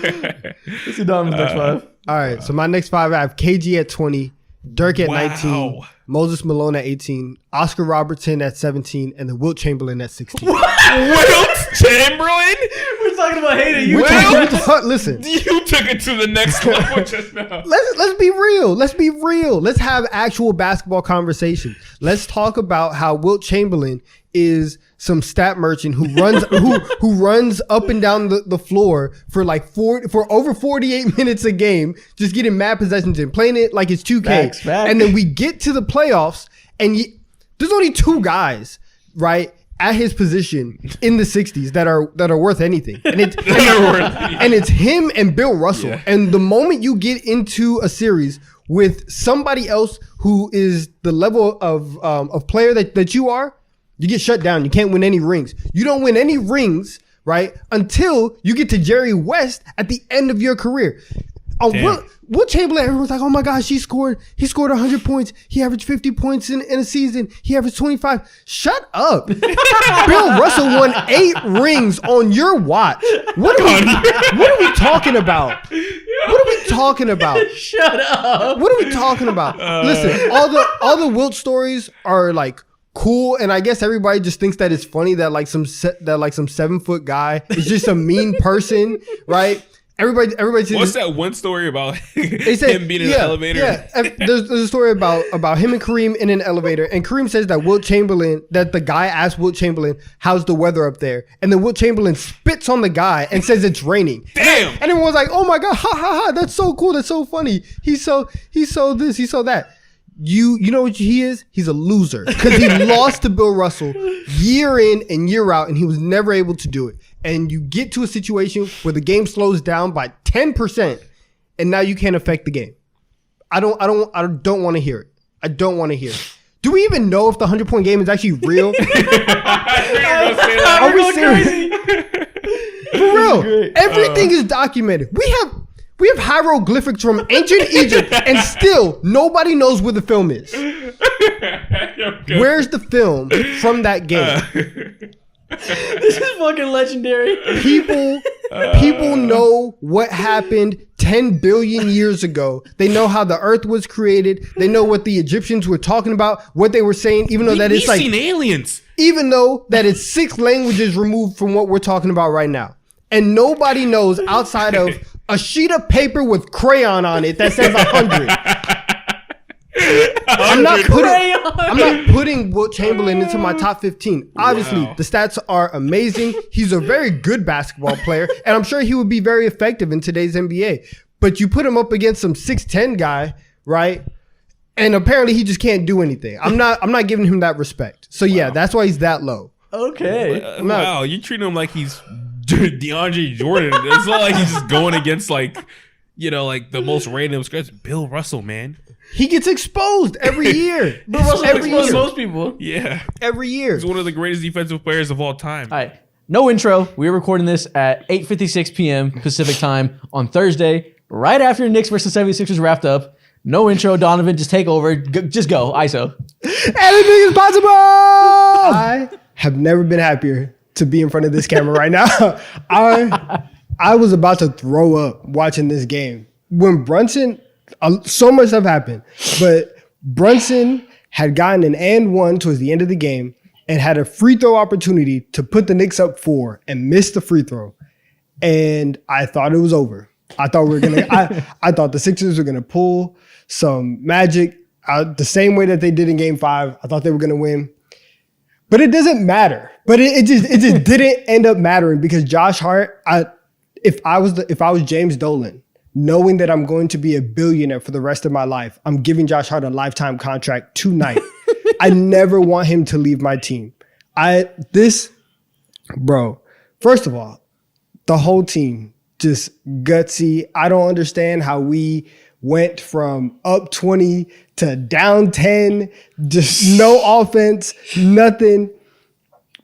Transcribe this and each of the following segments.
Let's see Donovan's next five. All right, so my next five, I have KG at 20, Dirk at 19, Moses Malone at 18, Oscar Robertson at 17, and then Wilt Chamberlain at 16. Wilt Chamberlain? We're talking about hating you. Listen, You took it to the next level just now. let's be real. Let's be real. Let's have actual basketball conversation. Let's talk about how Wilt Chamberlain is some stat merchant who runs who runs up and down the floor for for over 48 minutes a game, just getting mad possessions and playing it like it's 2K. Facts. And then we get to the playoffs and there's only two guys, right, at his position in the 60s that are worth anything. And it's him and Bill Russell. Yeah. And the moment you get into a series with somebody else who is the level of player that you are, you get shut down. You can't win any rings. You don't win any rings, right, until you get to Jerry West at the end of your career. Wilt Chamberlain, everyone's like, oh my gosh, he scored 100 points. He averaged 50 points in a season. He averaged 25. Shut up. Bill Russell won 8 rings on your watch. What are we talking about? What are we talking about? Shut up. What are we talking about? Listen, all the Wilt stories are like cool, and I guess everybody just thinks that it's funny that some 7-foot guy is just a mean person, right? Everybody. What's that one story about him being in an elevator? Yeah, there's a story about him and Kareem in an elevator, and Kareem says that the guy asked Wilt Chamberlain, "How's the weather up there?" And then Wilt Chamberlain spits on the guy and says it's raining. Damn! And everyone's like, "Oh my god, ha ha ha! That's so cool. That's so funny. He's so this. He's so that." You know what he is? He's a loser because he lost to Bill Russell year in and year out, and he was never able to do it. And you get to a situation where the game slows down by 10%, and now you can't affect the game. I don't want to hear it. I don't want to hear it. Do we even know if the 100-point game is actually real? Are we serious? For real, everything is documented. We have hieroglyphics from ancient Egypt, and still nobody knows where the film is. Where's the film from that game? This is fucking legendary. People know what happened 10 billion years ago. They know how the earth was created. They know what the Egyptians were talking about, what they were saying, even though that it's like seen aliens. Even though that it's 6 languages removed from what we're talking about right now. And nobody knows outside of a sheet of paper with crayon on it that says 100. I'm not putting Wilt Chamberlain into my top 15. Obviously, the stats are amazing. He's a very good basketball player, and I'm sure he would be very effective in today's NBA. But you put him up against some 6'10" guy, right? And apparently he just can't do anything. I'm not giving him that respect. So yeah, that's why he's that low. Okay. Wow, you treat him like he's DeAndre Jordan. It's not like he's just going against like the most random scratch. Bill Russell, man. He gets exposed every year. Bill Russell exposed most people. Yeah. Every year. He's one of the greatest defensive players of all time. All right. No intro. We're recording this at 8:56 p.m. Pacific time on Thursday, right after the Knicks versus 76ers wrapped up. No intro. Donovan, just take over. Just go. ISO. Anything is possible. I have never been happier to be in front of this camera right now. I was about to throw up watching this game. When Brunson, so much stuff happened, but Brunson had gotten an and one towards the end of the game and had a free throw opportunity to put the Knicks up 4 and missed the free throw. And I thought it was over. I thought I thought the Sixers were gonna pull some magic out the same way that they did in Game 5. I thought they were gonna win. But it doesn't matter. But it just didn't end up mattering because Josh Hart, if I was James Dolan, knowing that I'm going to be a billionaire for the rest of my life, I'm giving Josh Hart a lifetime contract tonight. I never want him to leave my team. First of all, the whole team, just gutsy. I don't understand how we went from up 20 to down 10, just no offense, nothing.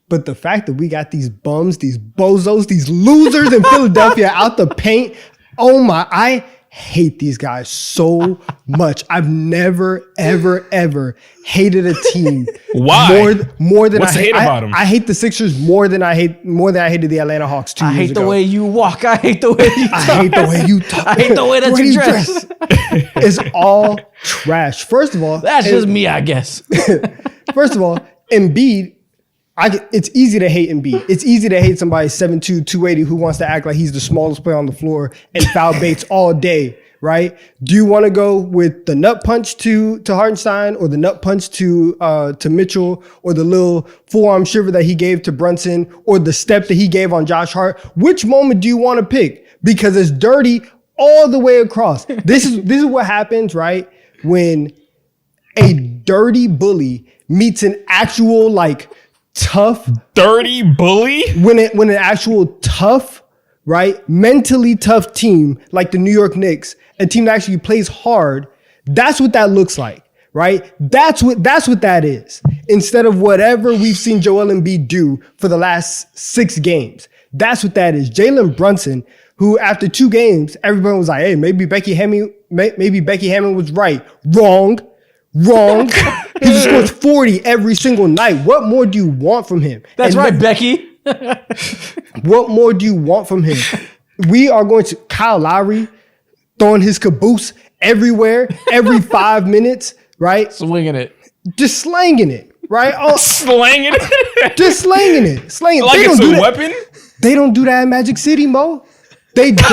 But the fact that we got these bums, these bozos, these losers in Philadelphia out the paint, oh my, I hate these guys so much. I've never, ever, ever hated a team. Why? More than What's I hate about them? I hate the Sixers more than I hated the Atlanta Hawks 2 I years hate ago. the way you walk. I hate the way you talk. I hate the way you talk. I hate the way that you dress. It's all trash. First of all, That's just me, I guess. First of all, Embiid, it's easy to hate Embiid. It's easy to hate somebody 7'2", 280 who wants to act like he's the smallest player on the floor and foul baits all day, right? Do you want to go with the nut punch to Hartenstein or the nut punch to Mitchell or the little forearm shiver that he gave to Brunson or the step that he gave on Josh Hart? Which moment do you want to pick? Because it's dirty all the way across. This is what happens, right? When a dirty bully meets an actual tough Dirty bully? when an actual tough, right, mentally tough team like the New York Knicks, a team that actually plays hard, that's what that looks like, right? That's what that is. Instead of whatever we've seen Joel Embiid do for the last 6 games. That's what that is. Jalen Brunson, who after 2 games, everyone was like, hey, maybe Becky Hammond was right. Wrong. He just scores 40 every single night. What more do you want from him? That's right, Becky. What more do you want from him? We are going to Kyle Lowry throwing his caboose everywhere, every 5 minutes, right? Swinging it. Just slanging it, right? Oh, Slanging it? just slanging it. Slanging it. Like They it's don't a do that. weapon? They don't do that in Magic City, Mo. They don't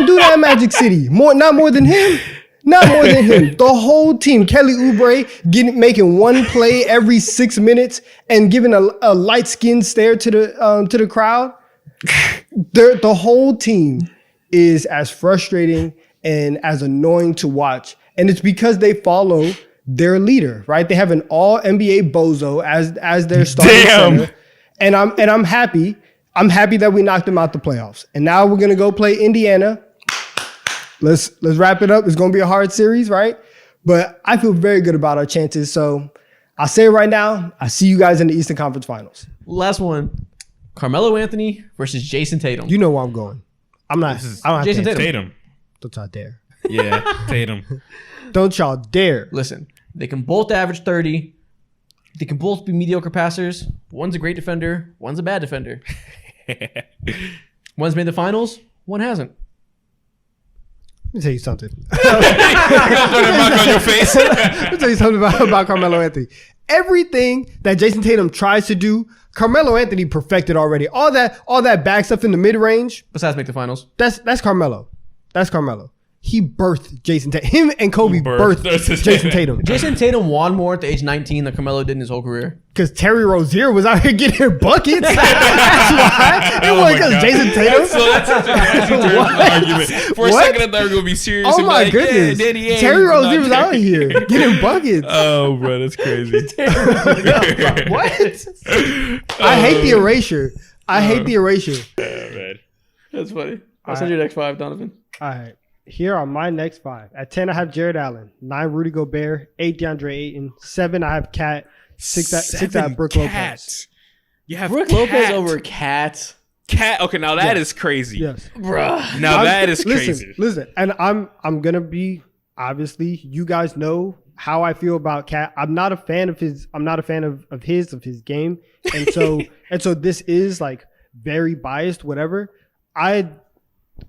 do that in Magic City. Not more than him. Not more than him. The whole team, Kelly Oubre making one play every 6 minutes and giving a light skinned stare to the crowd. The whole team is as frustrating and as annoying to watch, and it's because they follow their leader, right? They have an all NBA bozo as their starting center, and I'm happy. I'm happy that we knocked them out the playoffs, and now we're gonna go play Indiana. Let's wrap it up. It's going to be a hard series, right? But I feel very good about our chances. So I'll say it right now. I see you guys in the Eastern Conference Finals. Last one. Carmelo Anthony versus Jason Tatum. You know where I'm going. I don't have Jason to answer. Tatum. Don't y'all dare. Yeah, Tatum. Don't y'all dare. Listen, they can both average 30. They can both be mediocre passers. One's a great defender. One's a bad defender. One's made the finals. One hasn't. Let me tell you something. Put a mark on your face. Let me tell you something about Carmelo Anthony. Everything that Jason Tatum tries to do, Carmelo Anthony perfected already. All that back stuff in the mid range. Besides make the finals. That's Carmelo. That's Carmelo. He birthed Jason Tatum. Him and Kobe birthed Jason Tatum. Jason Tatum won more at the age 19 than Carmelo did in his whole career. Because Terry Rozier was out here getting buckets. That's why. It wasn't because Jason Tatum. So that's such a argument. For a second, I thought we were going to be serious. Oh and my like, goodness. Yeah, Danny Ainge Terry was Rozier not was out here getting buckets. Oh, bro, that's crazy. What? I hate the erasure. I hate the erasure. Man. That's funny. I'll send you the next 5, Donovan. All right. Here are my next 5. At 10, I have Jared Allen. 9, Rudy Gobert. 8, DeAndre Ayton. 7, I have Cat. 6, I have Brook Lopez. You have Brook Lopez over Cat. Cat. Okay, now that is crazy. Yes. Bruh. Now that is crazy. Listen, and I'm gonna be, obviously, you guys know how I feel about Cat. I'm not a fan of his. I'm not a fan of his game, and so this is like very biased. Whatever.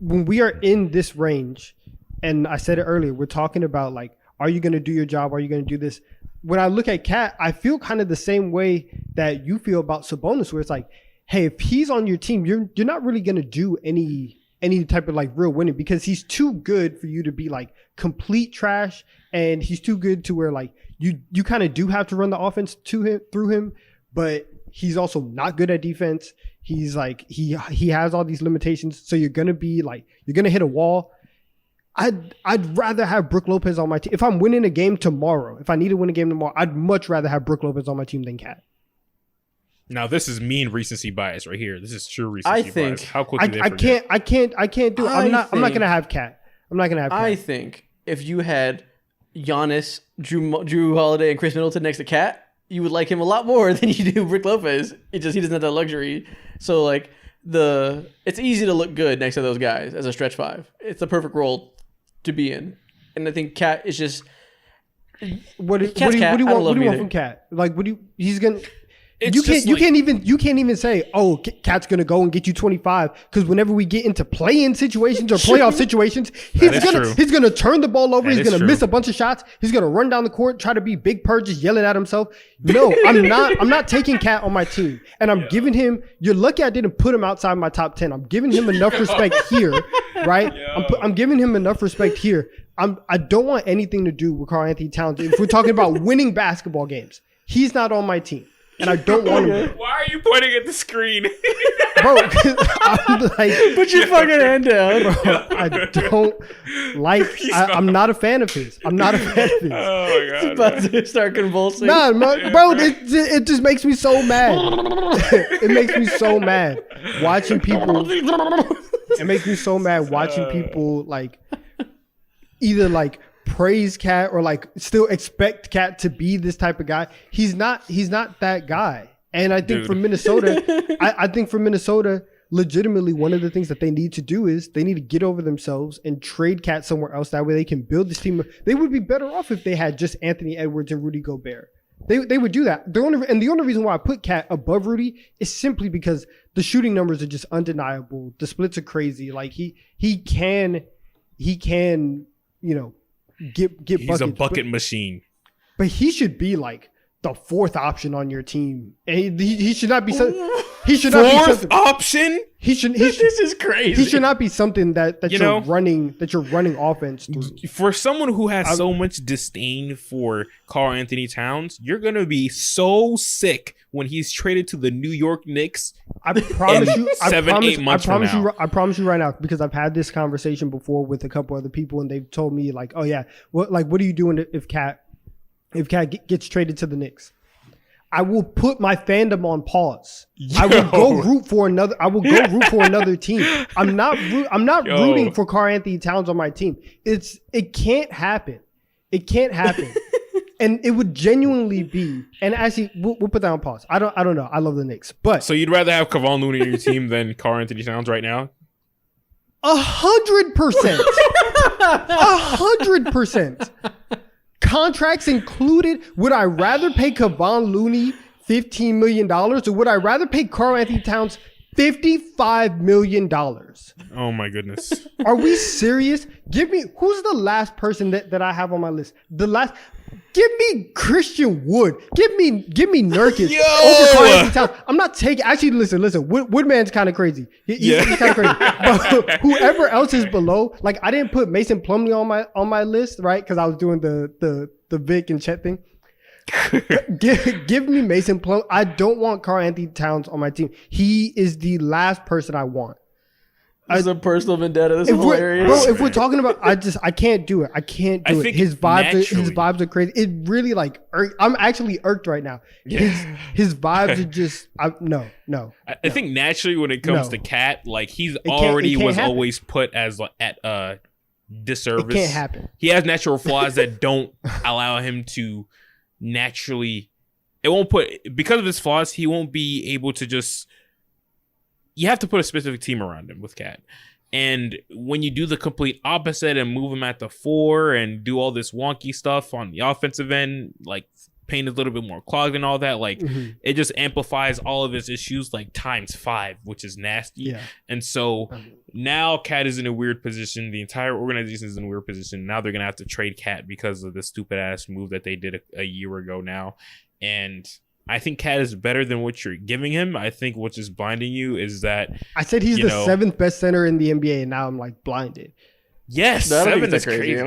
When we are in this range, and I said it earlier, we're talking about like, are you gonna do your job? Are you gonna do this? When I look at Cat, I feel kind of the same way that you feel about Sabonis, where it's like, hey, if he's on your team, you're not really gonna do any type of like real winning because he's too good for you to be like complete trash, and he's too good to where like you kind of do have to run the offense through him, but he's also not good at defense. He's like he has all these limitations, so you're gonna hit a wall. I'd rather have Brook Lopez on my team. If I'm winning a game tomorrow, if I need to win a game tomorrow, I'd much rather have Brook Lopez on my team than Cat. Now this is mean recency bias right here. This is true recency bias. How quickly they I forget. can't do it. I'm not gonna have Cat. I'm not gonna have Cat. I think if you had Giannis, Drew Holiday, and Chris Middleton next to Cat, you would like him a lot more than you do Brook Lopez. He doesn't have that luxury. So like it's easy to look good next to those guys as a stretch five. It's the perfect role to be in, and I think Cat is just. What do you want from Cat? Like, he's gonna. You can't even say, oh, Cat's gonna go and get you 25, because whenever we get into play-in situations or playoff situations, he's gonna turn the ball over. He's gonna miss a bunch of shots. He's gonna run down the court, try to be Big Purge, just yelling at himself. No, I'm not taking Cat on my team, and I'm giving him. You're lucky I didn't put him outside my top 10. I'm giving him enough respect here, right? I'm giving him enough respect here. I don't want anything to do with Karl Anthony Towns. If we're talking about winning basketball games, he's not on my team. And I don't want him. Why are you pointing at the screen? Bro, I'm like... Put your fucking hand down. Bro, I don't like... I'm not a fan of his. Oh, my God. He's about to start convulsing. Nah, bro, it just makes me so mad. It makes me so mad watching people... It makes me so mad watching people, like... Either, like... praise Cat or like still expect Cat to be this type of guy. He's not that guy. And I think for Minnesota, I think for Minnesota, legitimately one of the things that they need to do is they need to get over themselves and trade Cat somewhere else. That way they can build this team. They would be better off if they had just Anthony Edwards and Rudy Gobert. They would do that. The only reason why I put Cat above Rudy is simply because the shooting numbers are just undeniable. The splits are crazy. Like he can, you know, get He's buckets, a bucket machine. But he should be like the fourth option on your team. And he should not be he should not be fourth option. This is crazy. He should not be something that you're running offense through. For someone who has so much disdain for Karl Anthony Towns, you're gonna be so sick when he's traded to the New York Knicks. I promise you. 8 months from now. I promise you right now, because I've had this conversation before with a couple other people, and they've told me like, "Oh yeah, what are you doing if Cat gets traded to the Knicks?" I will put my fandom on pause. I will go root for another team. I'm not rooting for Karl Anthony Towns on my team. It can't happen. It can't happen. And it would genuinely be, and actually, we'll put that on pause. I don't know. I love the Knicks, but so you'd rather have Kevon Looney on your team than Karl Anthony Towns right now? 100%. 100%. Contracts included. Would I rather pay Kevon Looney $15 million, or would I rather pay Karl Anthony Towns $55 million? Oh my goodness. Are we serious? Give me, who's the last person that I have on my list? Give me Christian Wood. Give me Nurkic over Karl Anthony Towns. I'm not taking. Actually, listen. Woodman's kind of crazy. He's kind of crazy. But whoever else is below, like I didn't put Mason Plumlee on my list, right? Because I was doing the Vic and Chet thing. Give me Mason Plumlee. I don't want Karl Anthony Towns on my team. He is the last person I want. This is a personal vendetta. This is hilarious. Bro, if we're talking about, I can't do it. I can't do it. His vibes are crazy. It really like, I'm actually irked right now. His vibes are just, no. I think naturally when it comes to Cat, like he's already was always put as at disservice. It can't happen. He has natural flaws that don't allow him to naturally, because of his flaws, he won't be able to just, you have to put a specific team around him with Cat. And when you do the complete opposite and move him at the 4 and do all this wonky stuff on the offensive end, like paint is a little bit more clogged and all that, like it just amplifies all of his issues like times 5, which is nasty. Yeah. And so now Cat is in a weird position. The entire organization is in a weird position. Now they're going to have to trade Cat because of the stupid ass move that they did a year ago now. And I think Cat is better than what you're giving him. I think what's just blinding you is that I said he's the 7th best center in the NBA, and now I'm like blinded. Yes, 7 is crazy.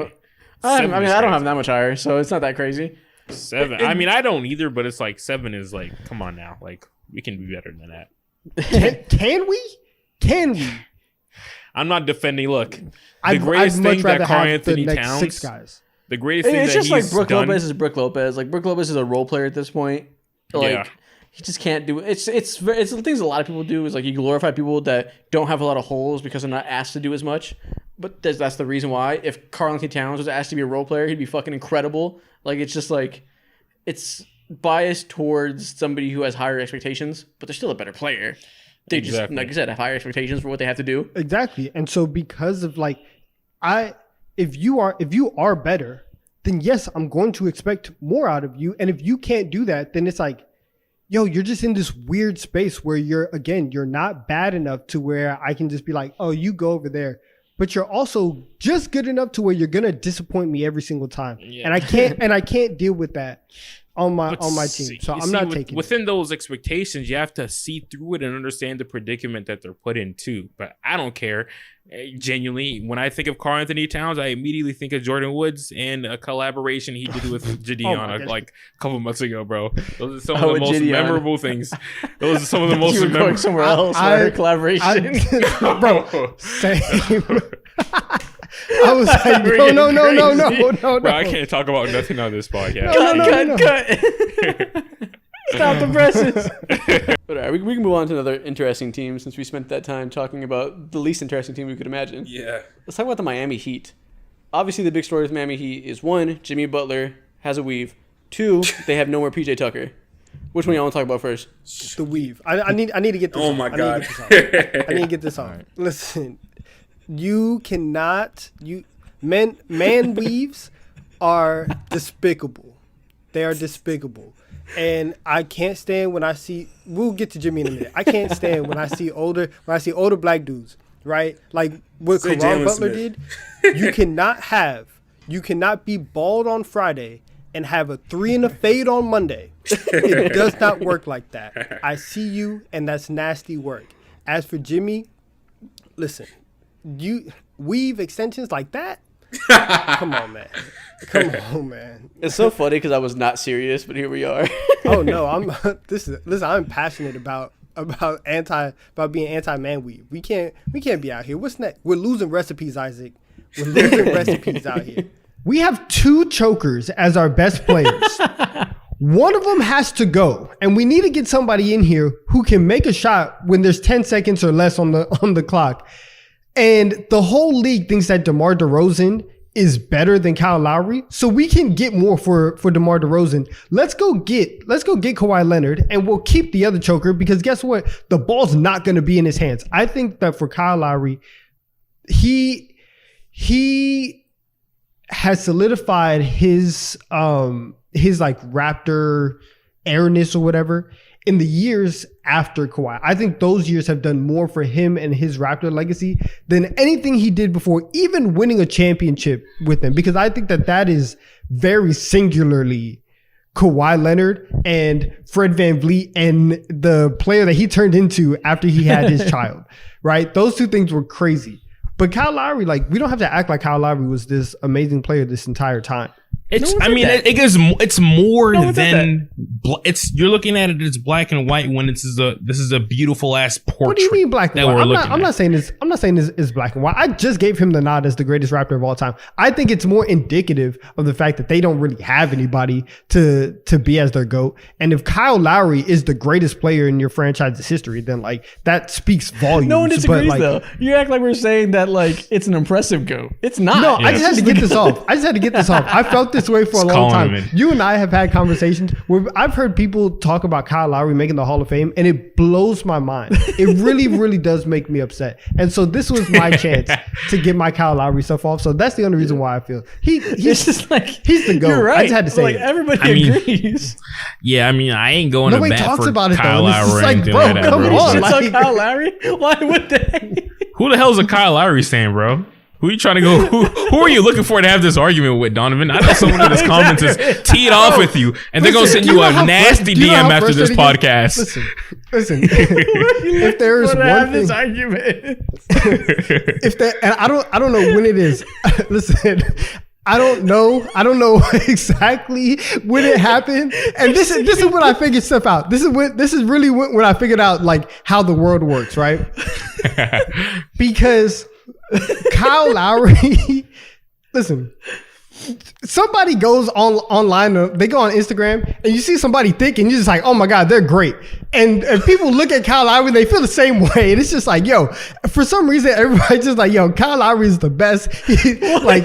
I don't have that much higher, so it's not that crazy. 7. I mean, I don't either, but it's like 7 is like, come on now, like we can be better than that. Can we? Can we? I'm not defending. Look, the greatest thing that Karl Anthony Towns, 6 guys. The greatest thing it's that just he's like Brook done, Lopez is Brook Lopez. Like Brook Lopez is a role player at this point. Like he just can't do it. It's the things a lot of people do is like you glorify people that don't have a lot of holes because they're not asked to do as much. But that's the reason why. If Karl Anthony Towns was asked to be a role player, he'd be fucking incredible. Like it's just like it's biased towards somebody who has higher expectations, but they're still a better player. They just, like I said, have higher expectations for what they have to do. Exactly. And so because of like, if you are better, then yes, I'm going to expect more out of you. And if you can't do that, then it's like, yo, you're just in this weird space where you're not bad enough to where I can just be like, oh, you go over there. But you're also just good enough to where you're gonna disappoint me every single time. Yeah. And I can't deal with that on my team. So I'm not taking within those expectations. You have to see through it and understand the predicament that they're put in too. But I don't care. Genuinely, when I think of Karl Anthony Towns, I immediately think of Jordan Woods and a collaboration he did with Gideon like a couple months ago, bro. Those are some of the most memorable things. Those are some of the most memorable. Going somewhere else. Collaboration, bro. Same. I was like, no. Bro, I can't talk about nothing on this podcast. Cut. Stop the presses. But all right, we can move on to another interesting team since we spent that time talking about the least interesting team we could imagine. Yeah. Let's talk about the Miami Heat. Obviously, the big story with Miami Heat is 1, Jimmy Butler has a weave. 2, they have no more PJ Tucker. Which one y'all want to talk about first? The weave. I need to get this. Oh my God. I need to get this on. Right. Listen, you cannot. Man weaves are despicable. They are despicable. And I can't stand when I see. We'll get to Jimmy in a minute. I can't stand when I see older black dudes, right? Like what Karan Butler did. You cannot be bald on Friday and have a 3 and a fade on Monday. It does not work like that. I see you, and that's nasty work. As for Jimmy, listen, you weave extensions like that. Come on, man. It's so funny because I was not serious, but here we are. Oh no, I'm passionate about being anti-man weave. We can't be out here. What's next? We're losing recipes, Isaac. We're losing recipes out here. We have 2 chokers as our best players. One of them has to go, and we need to get somebody in here who can make a shot when there's 10 seconds or less on the clock. And the whole league thinks that DeMar DeRozan is better than Kyle Lowry, so we can get more for DeMar DeRozan. Let's go get Kawhi Leonard, and we'll keep the other choker because guess what? The ball's not going to be in his hands. I think that for Kyle Lowry, he has solidified his like Raptor airness or whatever in the years after Kawhi. I think those years have done more for him and his Raptor legacy than anything he did before, even winning a championship with them, because I think that is very singularly Kawhi Leonard and Fred VanVleet and the player that he turned into after he had his child, right? Those 2 things were crazy. But Kyle Lowry, like, we don't have to act like Kyle Lowry was this amazing player this entire time. It's more than you're looking at it as black and white when this is a beautiful ass portrait. What do you mean black and white? I'm not saying it's black and white. I just gave him the nod as the greatest Raptor of all time. I think it's more indicative of the fact that they don't really have anybody to be as their GOAT. And if Kyle Lowry is the greatest player in your franchise's history, then like that speaks volumes. No one disagrees though. You act like we're saying that like it's an impressive GOAT. It's not. No, I just had to get this off. I felt this way for a long time. You and I have had conversations where I've heard people talk about Kyle Lowry making the Hall of Fame, and it blows my mind. It really, really does make me upset. And so this was my chance to get my Kyle Lowry stuff off. So that's the only reason why I feel he's just like he's the GOAT. You're right. I just had to say like, everybody agrees. Yeah, I mean, I ain't going to bat talks for about it, Kyle though. Lowry. Like, bro, come on. Like, Kyle Lowry? Why would they? Who the hell's a Kyle Lowry fan, bro? Who are you trying to go? Who are you looking for to have this argument with, Donnavan? I know someone in this comments is teed off with you, and they're gonna send you a nasty DM after this podcast. Listen. If there is one thing, this argument, and I don't know when it is. Listen. I don't know exactly when it happened. And this is when I figured stuff out. This is really when I figured out like how the world works, right? Because Kyle Lowry, listen, somebody goes online, they go on Instagram, and you see somebody thick, and you're just like, oh my God, they're great. And people look at Kyle Lowry, they feel the same way. And it's just like, yo, for some reason, everybody's just like, yo, Kyle Lowry is the best. He won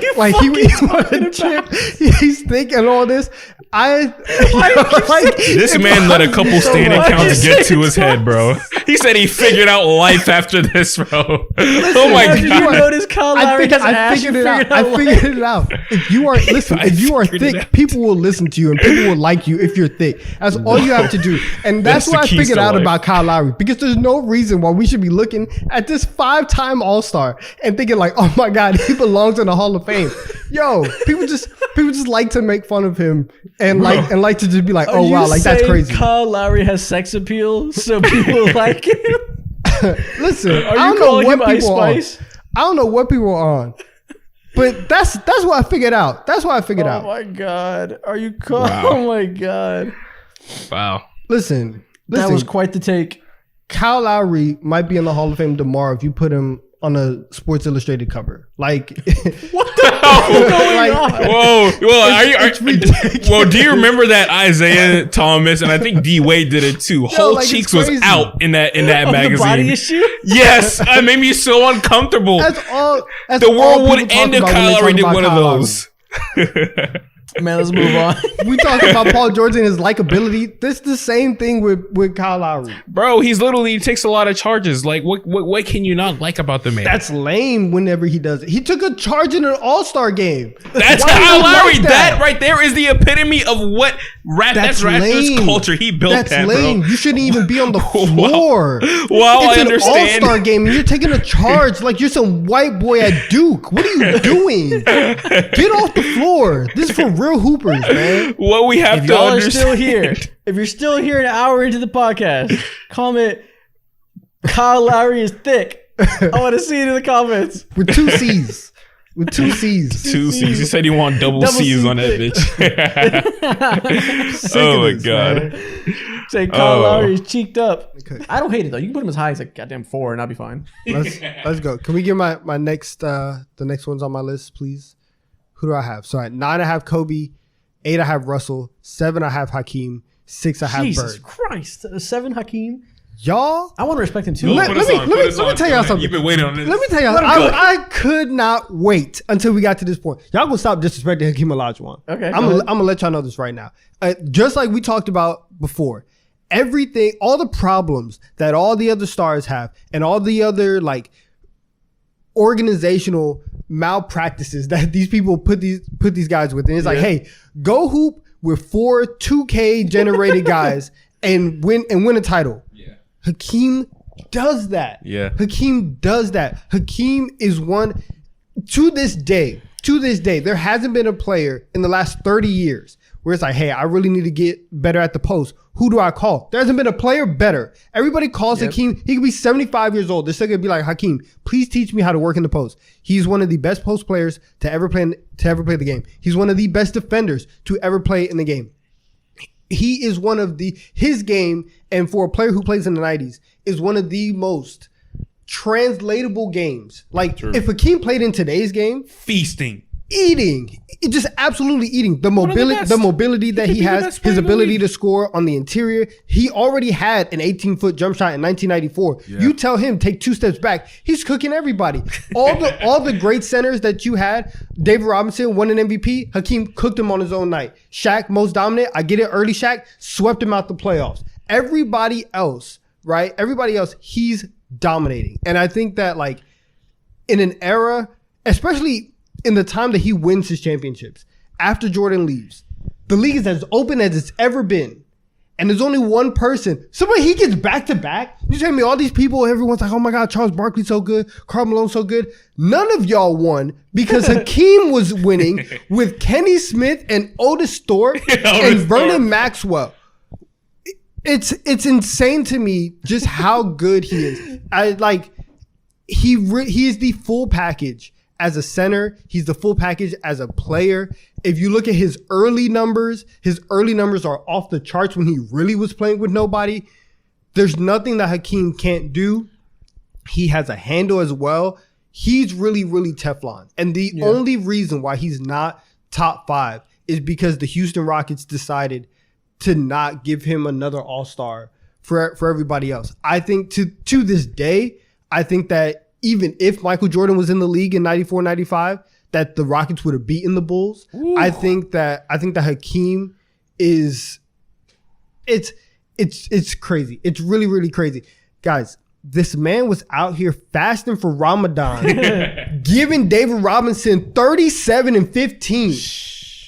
a chip. He's thick and all this. This man let a couple standing counts get to his head, bro. He said he figured out life after this, bro. Oh my God. Did you notice Kyle Lowry has I figured it out. If you are thick, people will listen to you and people will like you if you're thick. That's all you have to do. And that's what I figured out about Kyle Lowry, because there's no reason why we should be looking at this 5-time All-Star and thinking like, oh my God, he belongs in the Hall of Fame. Yo, people just like to make fun of him and like to just be like, oh wow, like that's crazy. Kyle Lowry has sex appeal, so people like him. Listen, I don't know what people are on. I don't know what people are on. But that's what I figured out. That's what I figured out. Oh my God. Are you wow. Oh my God. Wow. Listen. That was quite the take. Kyle Lowry might be in the Hall of Fame tomorrow if you put him on a Sports Illustrated cover. Like, what the hell is going on? Whoa. Well, do you remember that Isaiah Thomas, and I think D Wade did it too? Whole Cheeks was out in that magazine. The body issue? Yes. It made me so uncomfortable. The world would end if Kyle Lowry did one of those. Man, let's move on. We talking about Paul George and his likability. This is the same thing with Kyle Lowry. Bro, he takes a lot of charges. Like, what can you not like about the man? That's lame whenever he does it. He took a charge in an All-Star game. That's Kyle Lowry. That right there is the epitome of what that's Raptors culture. He built that's that, lame. bro. You shouldn't even be on the floor. Wow, it's I understand. An All-Star game and you're taking a charge like you're some white boy at Duke. What are you doing? Get off the floor. This is for real hoopers, man. What we have to understand. If you're still here an hour into the podcast, comment Kyle Lowry is thick. I want to see it in the comments. With 2 C's. With 2 C's. 2 C's. He said he want double C's on that bitch. Oh my God. Man. Say Kyle Lowry is cheeked up. Okay. I don't hate it though. You can put him as high as like goddamn 4 and I'll be fine. Let's go. Can we get my next the next ones on my list, please? Who do I have? So at 9 I have Kobe, 8 I have Russell, 7 I have Hakeem, 6 I have Jesus Bird. Christ, 7 Hakeem. Y'all, I want to respect him too. Let me tell y'all something. You've been waiting on this. Let me tell y'all. I could not wait until we got to this point. Y'all gonna stop disrespecting Hakeem Olajuwon. Okay, I'm gonna let y'all know this right now. Just like we talked about before, everything, all the problems that all the other stars have, and all the other like organizational malpractices that these people put these guys with, and it's like, hey, go hoop with 4 2K generated guys and win a title. Yeah. Hakeem does that. Yeah. Hakeem does that. Hakeem is one to this day, there hasn't been a player in the last 30 years where it's like, hey, I really need to get better at the post. Who do I call? There hasn't been a player better. Everybody calls Hakeem. He could be 75 years old. They're still going to be like, Hakeem, please teach me how to work in the post. He's one of the best post players to ever play the game. He's one of the best defenders to ever play in the game. He is one of his game, and for a player who plays in the 90s, is one of the most translatable games. Like, if Hakeem played in today's game, feasting. Eating, just absolutely eating. The mobility that he has, his ability to score on the interior. He already had an 18-foot jump shot in 1994. Yeah. You tell him take 2 steps back, he's cooking everybody. All the great centers that you had, David Robinson won an MVP. Hakeem cooked him on his own night. Shaq, most dominant. I get it. Early Shaq swept him out the playoffs. Everybody else, right? Everybody else, he's dominating. And I think that like in an era, especially in the time that he wins his championships, after Jordan leaves, the league is as open as it's ever been. And there's only one person. Somebody he gets back to back. You tell me all these people, everyone's like, oh my God, Charles Barkley's so good. Carmelo so good. None of y'all won because Hakeem was winning with Kenny Smith and Otis Thorpe and Vernon Maxwell. It's insane to me just how good he is. He is the full package. As a center, he's the full package as a player. If you look at his early numbers are off the charts when he really was playing with nobody. There's nothing that Hakeem can't do. He has a handle as well. He's really, really Teflon. And the only reason why he's not top 5 is because the Houston Rockets decided to not give him another All-Star for everybody else. I think to this day, I think that even if Michael Jordan was in the league in 94, 95, that the Rockets would have beaten the Bulls. Ooh. I think that Hakeem is it's crazy. It's really, really crazy. Guys, this man was out here fasting for Ramadan, giving David Robinson 37 and 15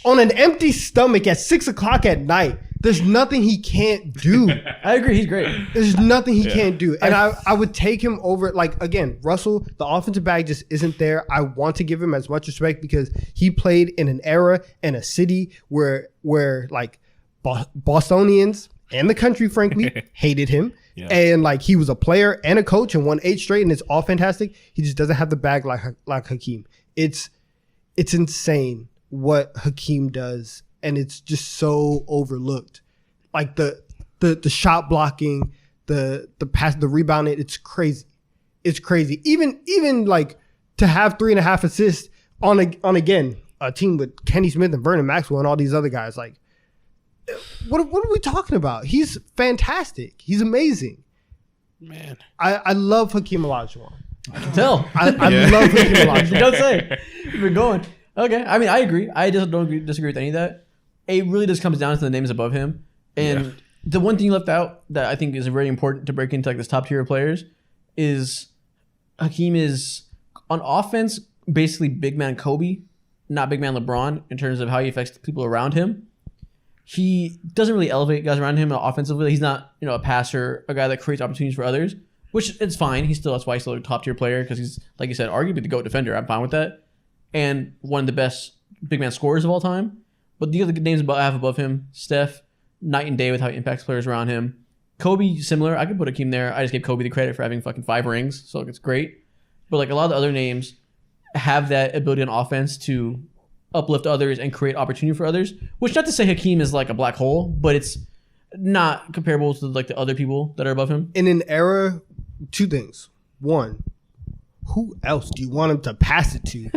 on an empty stomach at 6 o'clock at night. There's nothing he can't do. I agree. He's great. There's nothing he can't do. And I would take him over. Like, again, Russell, the offensive bag just isn't there. I want to give him as much respect because he played in an era and a city where like Bostonians and the country, frankly, hated him. Yeah. And like he was a player and a coach and won 8 straight, and it's all fantastic. He just doesn't have the bag like Hakeem. It's insane what Hakeem does, and it's just so overlooked. Like the shot blocking, the pass, the rebounding, it's crazy. It's crazy. Even like to have 3.5 assists on again a team with Kenny Smith and Vernon Maxwell and all these other guys. Like, what are we talking about? He's fantastic. He's amazing. Man, I love Hakeem Olajuwon. I can tell. I love Hakeem Olajuwon. Don't say. We're going. Okay. I mean, I agree. I just don't disagree with any of that. It really just comes down to the names above him. And the one thing you left out that I think is very important to break into like this top tier of players is Hakeem is on offense basically big man Kobe, not big man LeBron in terms of how he affects the people around him. He doesn't really elevate guys around him offensively. He's not, a passer, a guy that creates opportunities for others, which it's fine. That's why he's still a top tier player because he's, like you said, arguably the GOAT defender. I'm fine with that. And one of the best big man scorers of all time. But the other names I have above him, Steph, night and day with how he impacts players around him. Kobe, similar. I could put Hakeem there. I just gave Kobe the credit for having fucking 5 rings, so it's great. But like a lot of the other names have that ability on offense to uplift others and create opportunity for others. Which not to say Hakeem is like a black hole, but it's not comparable to like the other people that are above him. In an era, 2 things. 1, who else do you want him to pass it to?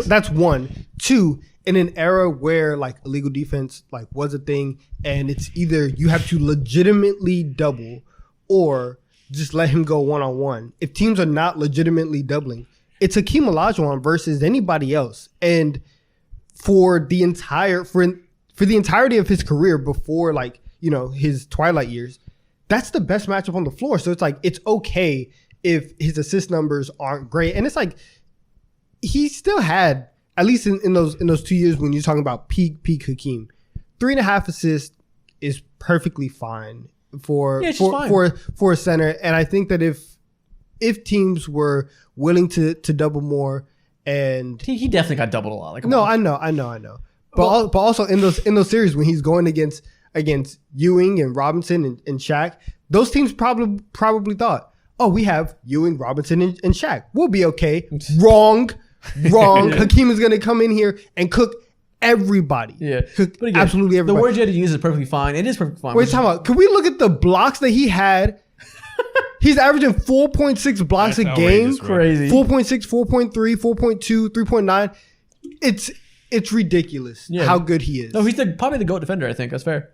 That's 1. 2, in an era where like illegal defense like was a thing, and it's either you have to legitimately double or just let him go one-on-one. If teams are not legitimately doubling, it's Hakeem Olajuwon versus anybody else. And for the entirety of his career before like, his twilight years, that's the best matchup on the floor. So it's like it's okay if his assist numbers aren't great. And it's like he still had, at least in those 2 years when you're talking about peak Hakeem, 3.5 assists is perfectly fine for a center. And I think that if teams were willing to double more, and he definitely got doubled a lot. Like, I know. But also in those series when he's going against Ewing and Robinson and Shaq, those teams probably thought, oh, we have Ewing, Robinson, and Shaq. We'll be okay. Wrong. Hakeem is going to come in here and cook everybody. Yeah. But again, absolutely everybody. The word you had to use is perfectly fine. It is perfectly fine. Wait, time out. Can we look at the blocks that he had? He's averaging 4.6 blocks a game. Crazy. 4.6, 4.3, 4.2, 3.9. It's ridiculous how good he is. No, he's probably the GOAT defender, I think. That's fair.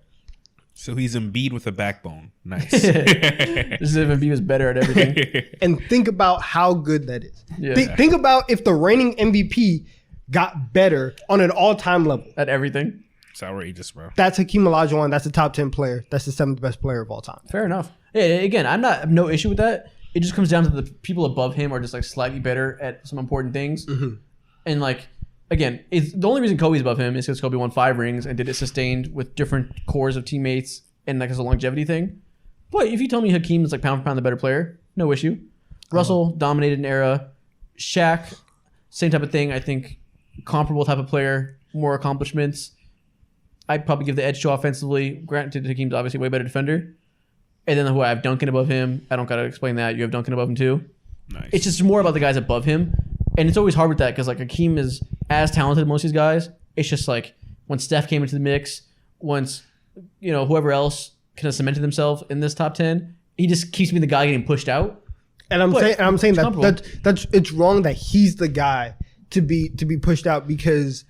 So he's Embiid with a backbone. Nice. This is if Embiid was better at everything. And think about how good that is. Yeah. Think about if the reigning MVP got better on an all-time level. At everything. It's outrageous, bro. That's Hakeem Olajuwon. That's the top 10 player. That's the 7th best player of all time. Fair enough. Yeah, again, I have no issue with that. It just comes down to the people above him are just like slightly better at some important things. Mm-hmm. And like, again, the only reason Kobe's above him is because Kobe won 5 rings and did it sustained with different cores of teammates and like as a longevity thing. But if you tell me Hakeem is like pound for pound the better player, no issue. Russell dominated an era. Shaq, same type of thing. I think comparable type of player, more accomplishments. I'd probably give the edge to offensively. Granted, Hakeem's obviously a way better defender. And then who I have Duncan above him. I don't got to explain that. You have Duncan above him too. Nice. It's just more about the guys above him. And it's always hard with that because like Hakeem is as talented as most of these guys. It's just like when Steph came into the mix, once whoever else kind of cemented themselves in this top 10, he just keeps being the guy getting pushed out. And I'm saying that it's wrong that he's the guy to be pushed out because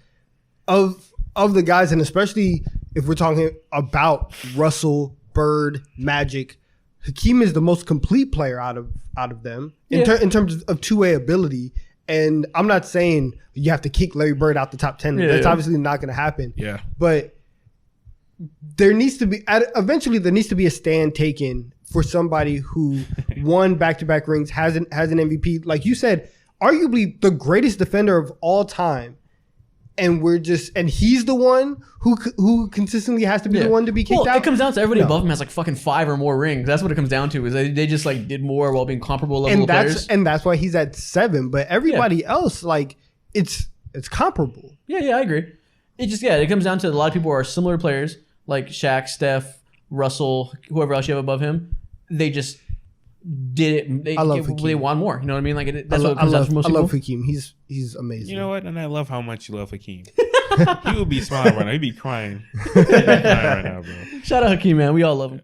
of the guys, and especially if we're talking about Russell, Bird, Magic. Hakeem is the most complete player out of them in terms of two-way ability. And I'm not saying you have to kick Larry Bird out the top 10. That's obviously not going to happen. Yeah. But there needs to be eventually there needs to be a stand taken for somebody who won back-to-back rings, has an MVP. Like you said, arguably the greatest defender of all time. And he's the one who consistently has to be the one to be kicked out. It comes down to everybody above him has like fucking 5 or more rings. That's what it comes down to. Is they just like did more while being comparable level players. And that's why he's at 7. But everybody else, like it's comparable. Yeah, I agree. It comes down to a lot of people are similar players like Shaq, Steph, Russell, whoever else you have above him. They just did it. I love Hakeem. They want more. You know what I mean? Like that's what it comes down to for most people. I love Hakeem. He's amazing. You know what? And I love how much you love Hakeem. He would be smiling right now. He'd be crying. He'd be crying right now, bro. Shout out Hakeem, man. We all love him.